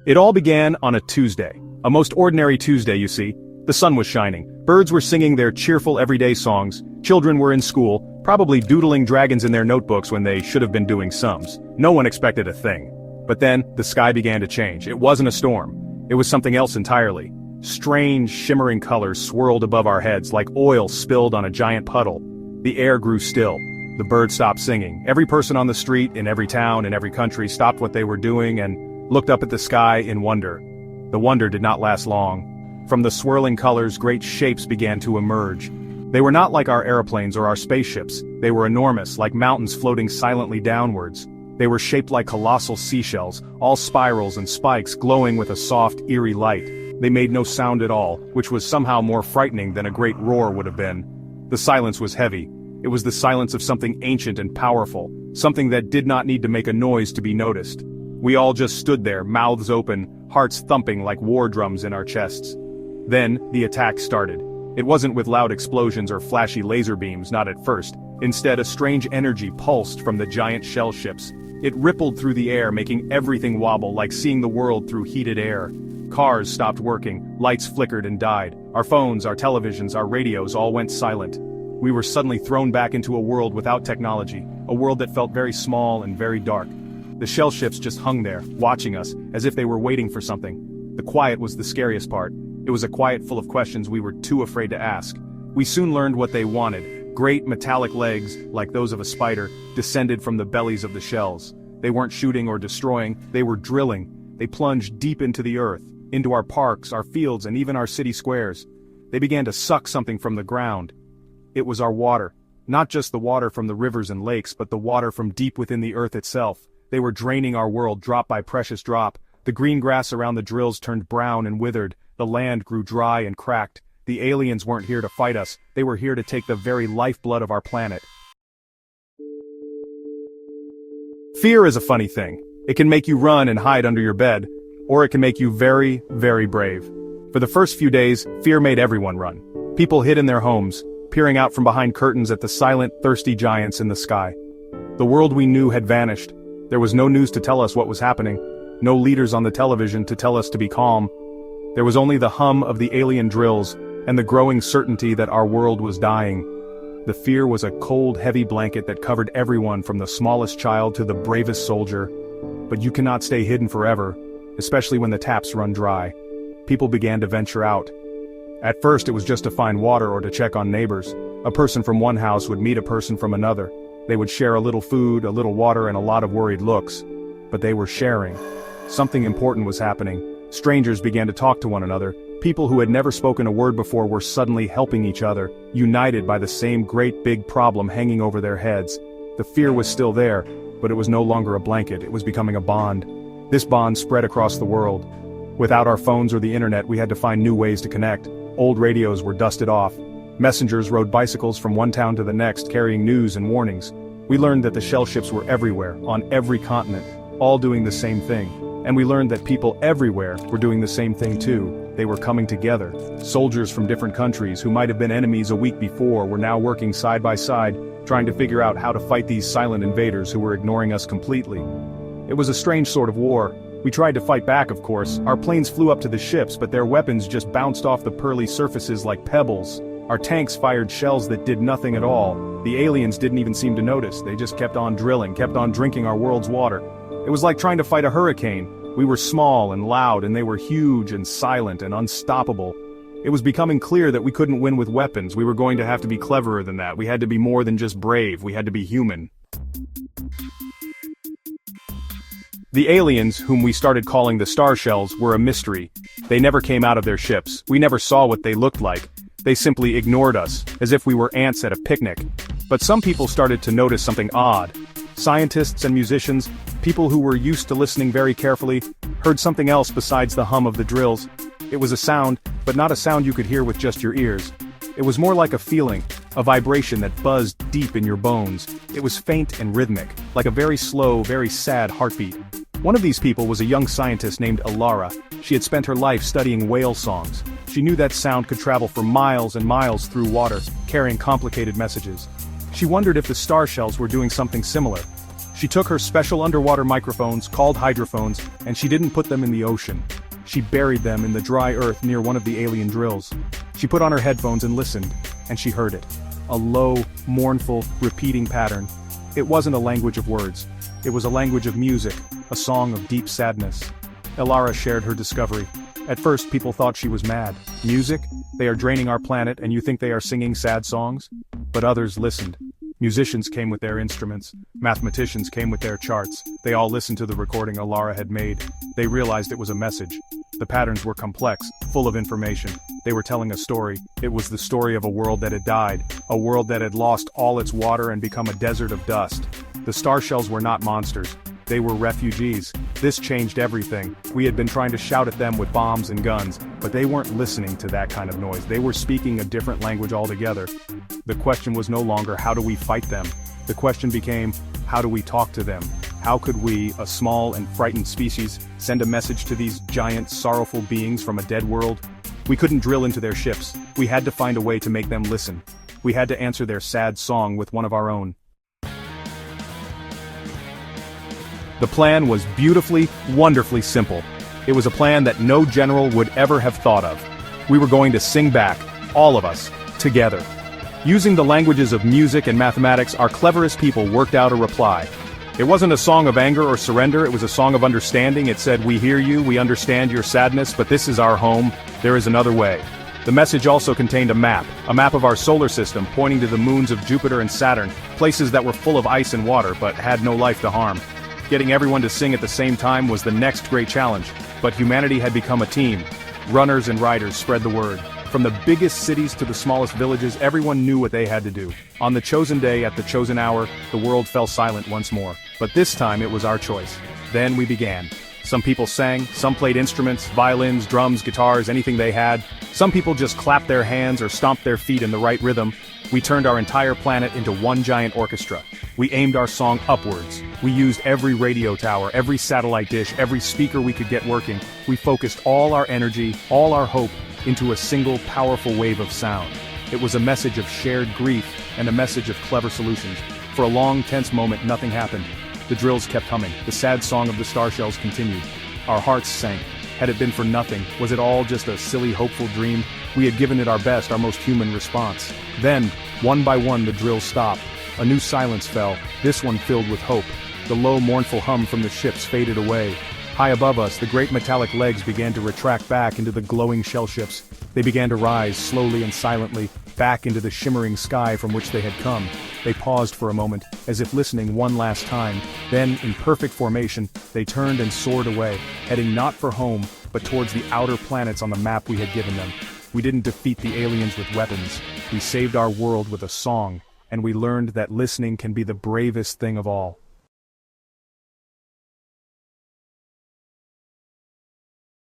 It all began on a Tuesday. A most ordinary Tuesday, you see. The sun was shining, birds were singing their cheerful everyday songs, children were in school, probably doodling dragons in their notebooks when they should have been doing sums. No one expected a thing. But then, the sky began to change. It wasn't a storm. It was something else entirely. Strange, shimmering colors swirled above our heads like oil spilled on a giant puddle. The air grew still. The birds stopped singing. Every person on the street, in every town, in every country stopped what they were doing and looked up at the sky in wonder. The wonder did not last long. From the swirling colors, great shapes began to emerge. They were not like our airplanes or our spaceships. They were enormous, like mountains floating silently downwards. They were shaped like colossal seashells, all spirals and spikes glowing with a soft, eerie light. They made no sound at all, which was somehow more frightening than a great roar would have been. The silence was heavy. It was the silence of something ancient and powerful, something that did not need to make a noise to be noticed. We all just stood there, mouths open, hearts thumping like war drums in our chests. Then, the attack started. It wasn't with loud explosions or flashy laser beams, not at first. Instead, a strange energy pulsed from the giant shell ships. It rippled through the air, making everything wobble like seeing the world through heated air. Cars stopped working, lights flickered and died. Our phones, our televisions, our radios all went silent. We were suddenly thrown back into a world without technology, a world that felt very small and very dark. The shell ships just hung there, watching us, as if they were waiting for something. The quiet was the scariest part. It was a quiet full of questions we were too afraid to ask. We soon learned what they wanted. Great metallic legs, like those of a spider, descended from the bellies of the shells. They weren't shooting or destroying, they were drilling. They plunged deep into the earth, into our parks, our fields, and even our city squares. They began to suck something from the ground. It was our water. Not just the water from the rivers and lakes, but the water from deep within the earth itself. They were draining our world drop by precious drop. The green grass around the drills turned brown and withered. The land grew dry and cracked. The aliens weren't here to fight us. They were here to take the very lifeblood of our planet. Fear is a funny thing. It can make you run and hide under your bed, or it can make you very, very brave. For the first few days, fear made everyone run. People hid in their homes, peering out from behind curtains at the silent, thirsty giants in the sky. The world we knew had vanished. There was no news to tell us what was happening, no leaders on the television to tell us to be calm. There was only the hum of the alien drills, and the growing certainty that our world was dying. The fear was a cold, heavy blanket that covered everyone from the smallest child to the bravest soldier. But you cannot stay hidden forever, especially when the taps run dry. People began to venture out. At first it was just to find water or to check on neighbors. A person from one house would meet a person from another. They would share a little food, a little water, and a lot of worried looks. But they were sharing. Something important was happening. Strangers began to talk to one another. People who had never spoken a word before were suddenly helping each other, united by the same great big problem hanging over their heads. The fear was still there, but it was no longer a blanket, it was becoming a bond. This bond spread across the world. Without our phones or the internet, we had to find new ways to connect. Old radios were dusted off. Messengers rode bicycles from one town to the next, carrying news and warnings. We learned that the shell ships were everywhere, on every continent, all doing the same thing. And we learned that people everywhere were doing the same thing too. They were coming together. Soldiers from different countries who might have been enemies a week before were now working side by side, trying to figure out how to fight these silent invaders who were ignoring us completely. It was a strange sort of war. We tried to fight back, of course. Our planes flew up to the ships, but their weapons just bounced off the pearly surfaces like pebbles. Our tanks fired shells that did nothing at all. The aliens didn't even seem to notice. They just kept on drilling, kept on drinking our world's water. It was like trying to fight a hurricane. We were small and loud, and they were huge and silent and unstoppable. It was becoming clear that we couldn't win with weapons. We were going to have to be cleverer than that. We had to be more than just brave. We had to be human. The aliens, whom we started calling the Star Shells, were a mystery. They never came out of their ships. We never saw what they looked like. They simply ignored us, as if we were ants at a picnic. But some people started to notice something odd. Scientists and musicians, people who were used to listening very carefully, heard something else besides the hum of the drills. It was a sound, but not a sound you could hear with just your ears. It was more like a feeling, a vibration that buzzed deep in your bones. It was faint and rhythmic, like a very slow, very sad heartbeat. One of these people was a young scientist named Alara. She had spent her life studying whale songs. She knew that sound could travel for miles and miles through water, carrying complicated messages. She wondered if the star shells were doing something similar. She took her special underwater microphones, called hydrophones, and she didn't put them in the ocean. She buried them in the dry earth near one of the alien drills. She put on her headphones and listened, and she heard it. A low, mournful, repeating pattern. It wasn't a language of words. It was a language of music, a song of deep sadness. Elara shared her discovery. At first people thought she was mad. Music? They are draining our planet and you think they are singing sad songs? But others listened. Musicians came with their instruments. Mathematicians came with their charts. They all listened to the recording Elara had made. They realized it was a message. The patterns were complex, full of information. They were telling a story. It was the story of a world that had died, a world that had lost all its water and become a desert of dust. The star shells were not monsters. They were refugees. This changed everything. We had been trying to shout at them with bombs and guns, but they weren't listening to that kind of noise. They were speaking a different language altogether. The question was no longer how do we fight them? The question became, how do we talk to them? How could we, a small and frightened species, send a message to these giant, sorrowful beings from a dead world? We couldn't drill into their ships. We had to find a way to make them listen. We had to answer their sad song with one of our own. The plan was beautifully, wonderfully simple. It was a plan that no general would ever have thought of. We were going to sing back, all of us, together. Using the languages of music and mathematics, our cleverest people worked out a reply. It wasn't a song of anger or surrender, it was a song of understanding. It said, "We hear you, we understand your sadness, but this is our home, there is another way." The message also contained a map of our solar system pointing to the moons of Jupiter and Saturn, places that were full of ice and water but had no life to harm. Getting everyone to sing at the same time was the next great challenge, but humanity had become a team. Runners and riders spread the word. From the biggest cities to the smallest villages, everyone knew what they had to do. On the chosen day, at the chosen hour, the world fell silent once more. But this time it was our choice. Then we began. Some people sang, some played instruments, violins, drums, guitars, anything they had. Some people just clapped their hands or stomped their feet in the right rhythm. We turned our entire planet into one giant orchestra. We aimed our song upwards. We used every radio tower, every satellite dish, every speaker we could get working. We focused all our energy, all our hope, into a single powerful wave of sound. It was a message of shared grief and a message of clever solutions. For a long, tense moment, nothing happened. The drills kept humming. The sad song of the star shells continued. Our hearts sank. Had it been for nothing? Was it all just a silly, hopeful dream? We had given it our best, our most human response. Then, one by one, the drills stopped. A new silence fell, this one filled with hope. The low, mournful hum from the ships faded away. High above us, the great metallic legs began to retract back into the glowing shell ships. They began to rise, slowly and silently, back into the shimmering sky from which they had come. They paused for a moment, as if listening one last time. Then, in perfect formation, they turned and soared away, heading not for home, but towards the outer planets on the map we had given them. We didn't defeat the aliens with weapons. We saved our world with a song, and we learned that listening can be the bravest thing of all.